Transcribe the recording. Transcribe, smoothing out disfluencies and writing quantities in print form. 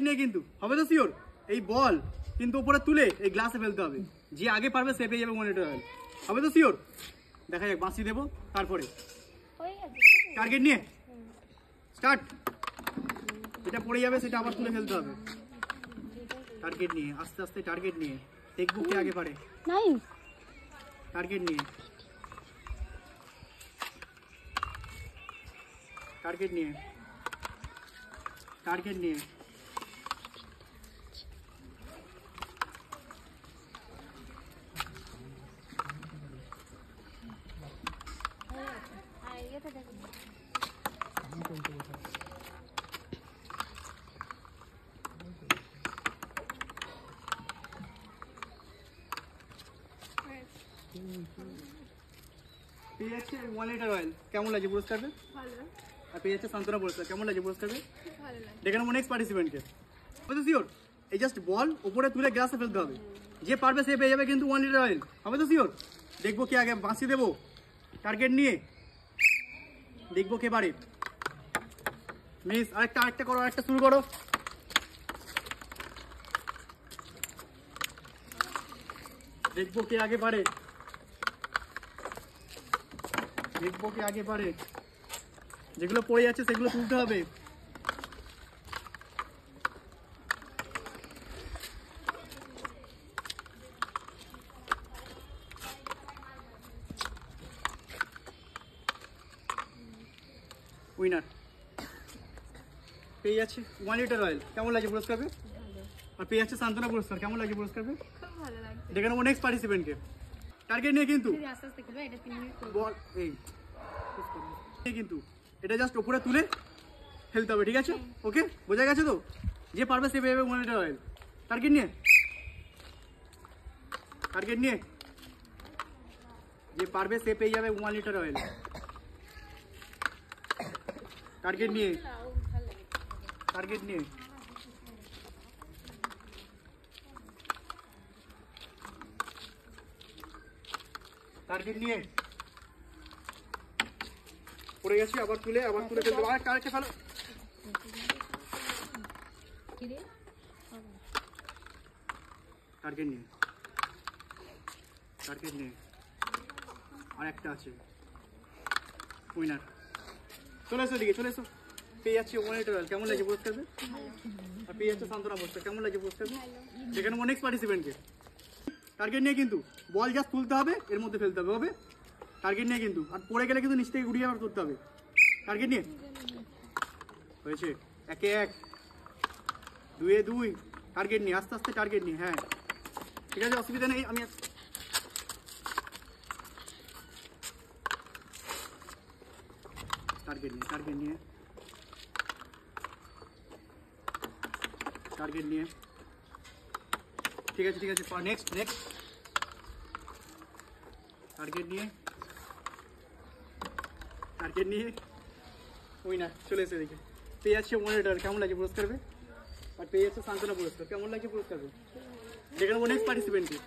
নিয়ে কিন্তু হবে তো শিওর। এই বল কিন্তু উপরে তুলে এই গ্লাসে ফেলতে হবে, যে আগে পারবে সে পেয়ে যাবে মনিটর অয়েল। হবে তো শিওর? দেখা যাক, বাঁশি দেবো তারপরে টার্গেট নিয়ে স্টার্ট। যেটা পড়ে যাবে সেটা আবার তুলে ফেলতে হবে। টার্গেট নিয়ে আস্তে আস্তে টার্গেট নিয়ে দেখবো কে আগে পারে। টার্গেট নিয়ে টার্গেট নিয়ে টার্গেট নিয়ে পেয়ে যাচ্ছে 1 লিটার অয়েল। কেমন লাগছে পুরস্কার? আর পেয়ে যাচ্ছে সান্ত্বনা পুরস্কার। কেমন লাগছে পুরস্কার? দেখে নেবো নেক্সট পার্টিসিপেন্টকে। হবে তো শিওর? এই জাস্ট বল উপরে তুলে গ্লাসে ফেলতে হবে, যে পারবে সে পেয়ে যাবে কিন্তু 1 লিটার অয়েল। হবে তো শিওর? দেখবো কে আগে, বাঁশি দেবো টার্গেট নিয়ে, দেখবো কে পারে। মিস আরেকটা করো, আরেকটা শুরু করো। দেখবো কে আগে পারে, দেখবো কে আগে পারে। যেগুলো পড়ে যাচ্ছে সেগুলো তুলতে হবে। উইনার পেয়ে যাচ্ছে 1 লিটার অয়েল। কেমন লাগছে পুরস্কার? আর পেয়ে যাচ্ছে সান্ত্বনা পুরস্কার। কেমন লাগছে পুরস্কার? দেখে নেবো নেক্সট পার্টিসিপেন্টকে। টার্গেট নিয়ে কিন্তু বল এই কিন্তু এটা জাস্ট উপরে তুলে ফেলতে হবে, ঠিক আছে? ওকে, বোঝা গেছে তো? যে পারবে সে পেয়ে যাবে 1 লিটার অয়েল। টার্গেট নিয়ে যে পারবে সে পেয়ে যাবে 1 লিটার অয়েল। টার্গেট নিয়ে টার্গেট নিয়ে পড়ে গেছি, আবার তুলে ফেলতে হবে। আরেকটা ফেলো। টার্গেট নিয়ে আর একটা আছে। উইনার চলে এসো, দিকে চলে এসো। পেয়ে যাচ্ছে 1 লিটার অয়েল। কেমন লাগছে পুরস্কার? আর পেয়ে যাচ্ছে সান্ত্বনা পুরস্কার। কেমন লাগছে পুরস্কার? দেখে নেবো নেক্সট পার্টিসিপেন্টকে। টার্গেট নিয়ে কিন্তু বল জাস্ট তুলতে হবে, এর মধ্যে ফেলতে হবে। হবে? টার্গেট নিয়ে কিন্তু, আর পড়ে গেলে কিন্তু নিচ থেকে ঘুরিয়ে আবার করতে হবে। টার্গেট নিয়ে হয়েছে 1-এ 1, 2-এ 2। টার্গেট নিয়ে আস্তে আস্তে টার্গেট নিয়ে। হ্যাঁ ঠিক আছে, অসুবিধা নেই। আমি টার্গেট নিয়ে ঠিক আছে নেক্সট টার্গেট নিয়ে উইনার চলে এসে দেখে। পেয়ে যাচ্ছে 1 লিটার। কেমন লাগছে পুরস্কার? আর পেয়ে যাচ্ছে সান্ত্বনা পুরস্কার। কেমন লাগছে পুরস্কার? দেখে নেবো নেক্সট পার্টিসিপেন্টকে।